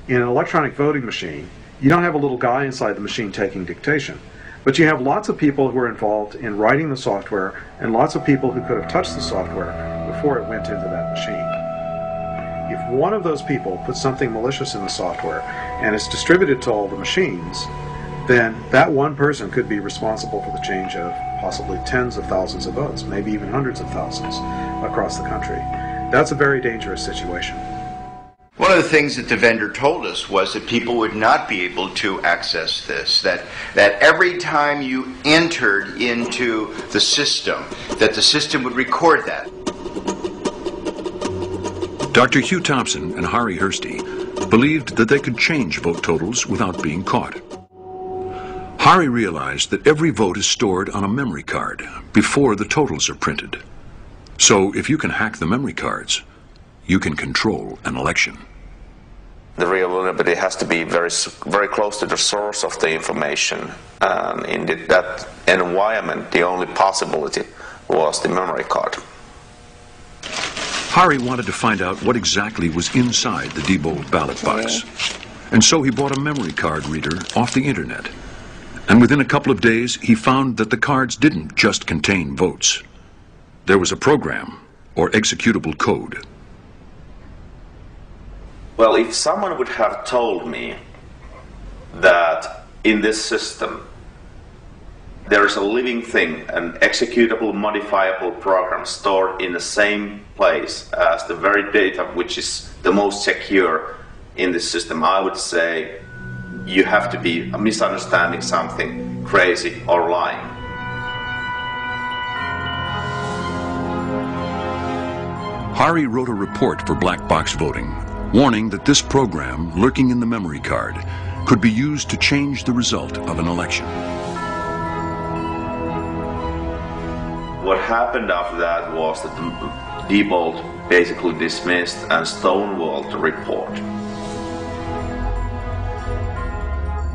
in an electronic voting machine, you don't have a little guy inside the machine taking dictation, but you have lots of people who are involved in writing the software and lots of people who could have touched the software before it went into that machine. If one of those people puts something malicious in the software and it's distributed to all the machines, then that one person could be responsible for the change of possibly tens of thousands of votes, maybe even hundreds of thousands across the country. That's a very dangerous situation. One of the things that the vendor told us was that people would not be able to access this, that every time you entered into the system, that the system would record that. Dr. Hugh Thompson and Hari Hursti believed that they could change vote totals without being caught. Hari realized that every vote is stored on a memory card before the totals are printed. So if you can hack the memory cards, you can control an election. The real vulnerability has to be very close to the source of the information. And in that environment, the only possibility was the memory card. Hari wanted to find out what exactly was inside the Diebold ballot box. And so he bought a memory card reader off the internet. And within a couple of days, he found that the cards didn't just contain votes. There was a program, or executable code. Well, if someone would have told me that in this system there is a living thing, an executable, modifiable program stored in the same place as the very data which is the most secure in this system, I would say you have to be misunderstanding something, crazy or lying. Hari wrote a report for black box voting, warning that this program, lurking in the memory card, could be used to change the result of an election. What happened after that was that Diebold basically dismissed and stonewalled the report.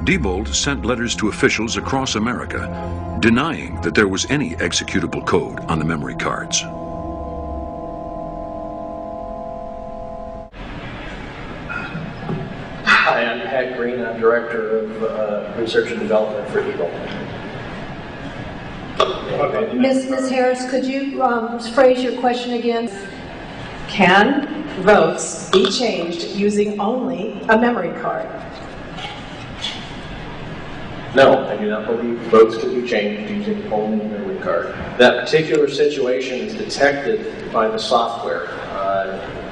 Diebold sent letters to officials across America denying that there was any executable code on the memory cards. Hi, I'm Pat Green. I'm Director of Research and Development for Diebold. Okay. Ms. Harris, could you phrase your question again? Can votes be changed using only a memory card? No, I do not believe votes can be changed using only a memory card. That particular situation is detected by the software.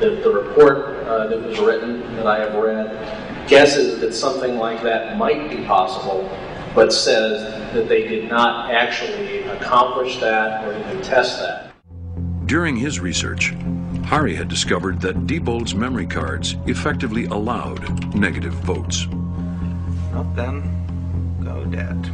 The report that was written, that I have read, guesses that something like that might be possible, but says that they did not actually accomplish that or even test that. During his research, Hari had discovered that Diebold's memory cards effectively allowed negative votes. Well, then, go dead.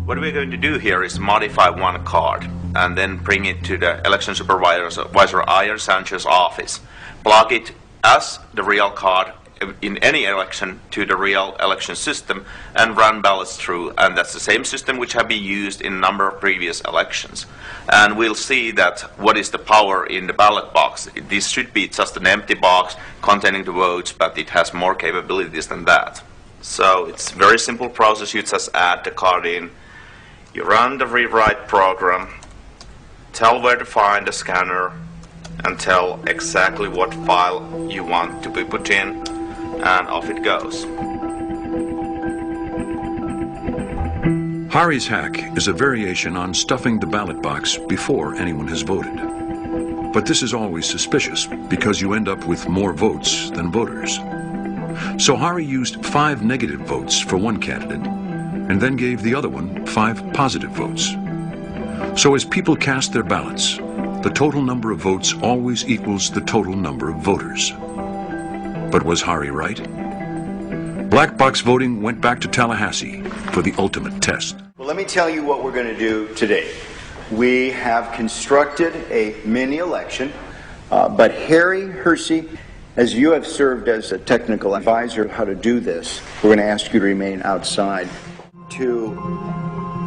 What we're going to do here is modify one card and then bring it to the election supervisor Iyer Sanchez's office. Plug it as the real card in any election to the real election system and run ballots through, and that's the same system which have been used in a number of previous elections. And we'll see that what is the power in the ballot box. This should be just an empty box containing the votes, but it has more capabilities than that. So it's a very simple process. You just add the card in, you run the rewrite program, tell where to find the scanner, and tell exactly what file you want to be put in, and off it goes. Hari's hack is a variation on stuffing the ballot box before anyone has voted. But this is always suspicious because you end up with more votes than voters. So Hari used 5 negative votes for one candidate and then gave the other one 5 positive votes. So as people cast their ballots, the total number of votes always equals the total number of voters. But was Hari right? Black box voting went back to Tallahassee for the ultimate test. Well, let me tell you what we're going to do today. We have constructed a mini election, but Hari Hursti, as you have served as a technical advisor of how to do this, we're going to ask you to remain outside to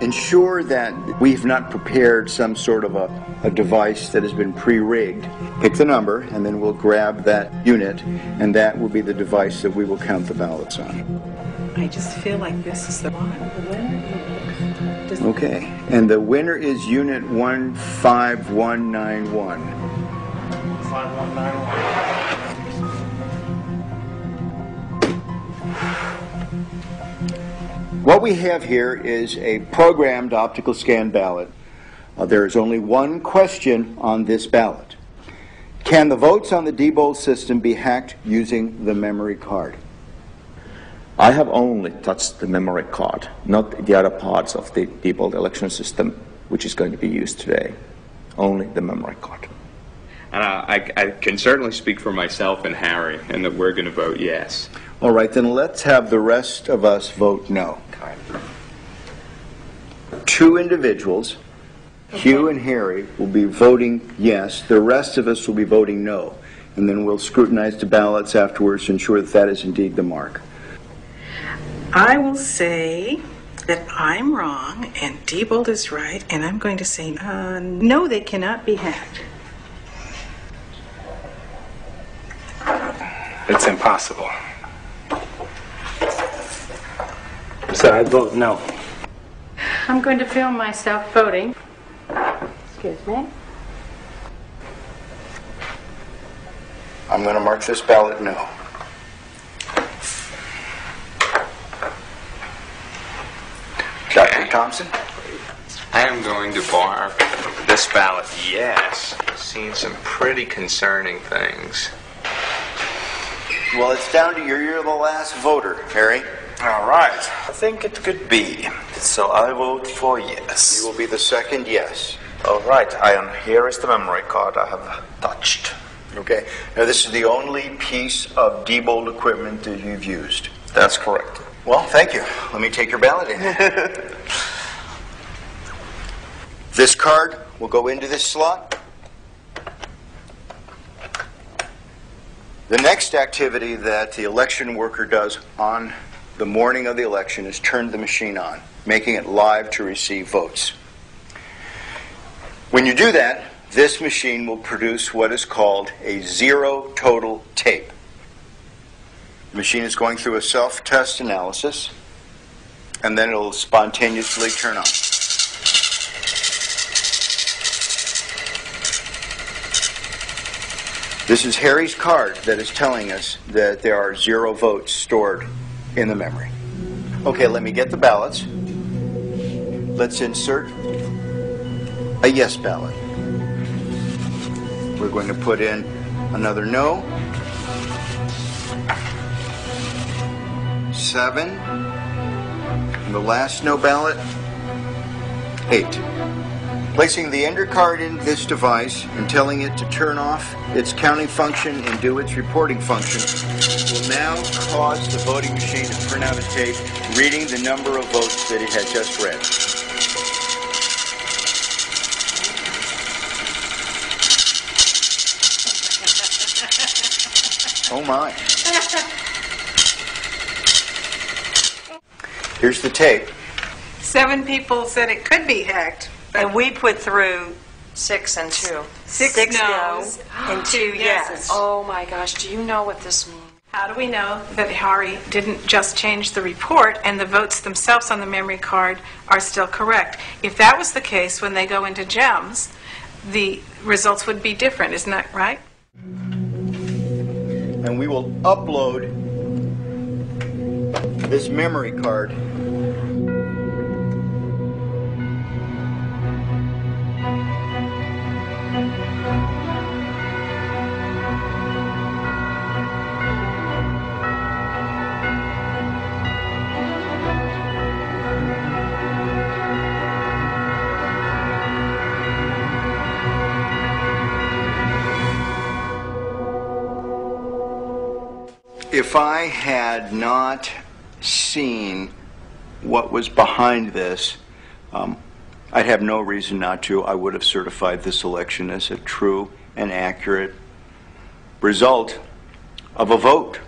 ensure that we've not prepared some sort of a device that has been pre-rigged. Pick the number, and then we'll grab that unit, and that will be the device that we will count the ballots on. I just feel like this is the one. Okay, and the winner is unit 15191. 5191. What we have here is a programmed optical scan ballot. There is only one question on this ballot. Can the votes on the Diebold system be hacked using the memory card? I have only touched the memory card, not the other parts of the Diebold election system, which is going to be used today. Only the memory card. I can certainly speak for myself and Harry, and that we're going to vote yes. All right, then let's have the rest of us vote no. Two individuals, Hugh and Harry, will be voting yes. The rest of us will be voting no. And then we'll scrutinize the ballots afterwards to ensure that that is indeed the mark. I will say that I'm wrong and Diebold is right, and I'm going to say no, they cannot be hacked. It's impossible. So I vote no. I'm going to film myself voting. Excuse me. I'm going to mark this ballot no. Dr. Thompson? I am going to mark this ballot yes. I've seen some pretty concerning things. Well, it's down to you. You're the last voter, Harry. All right. I think it could be. So I vote for yes. You will be the second yes. All right. Here is the memory card I have touched. Okay. Now, this is the only piece of Diebold equipment that you've used. That's correct. Well, thank you. Let me take your ballot in. This card will go into this slot. The next activity that the election worker does on the morning of the election is turn the machine on, making it live to receive votes. When you do that, this machine will produce what is called a zero total tape. The machine is going through a self-test analysis, and then it will spontaneously turn on. This is Harry's card that is telling us that there are 0 votes stored in the memory. Okay, let me get the ballots. Let's insert a yes ballot. We're going to put in another no. 7. And the last no ballot, 8. Placing the ender card in this device and telling it to turn off its counting function and do its reporting function will now cause the voting machine to print out a tape reading the number of votes that it had just read. Oh my. Here's the tape. 7 people said it could be hacked. And we put through 6 and 2. 6 no's and 2 yes. Oh my gosh, do you know what this means? How do we know that Harry didn't just change the report and the votes themselves on the memory card are still correct? If that was the case, when they go into GEMS, the results would be different, isn't that right? And we will upload this memory card if I had not seen what was behind this, I'd have no reason not to. I would have certified this election as a true and accurate result of a vote.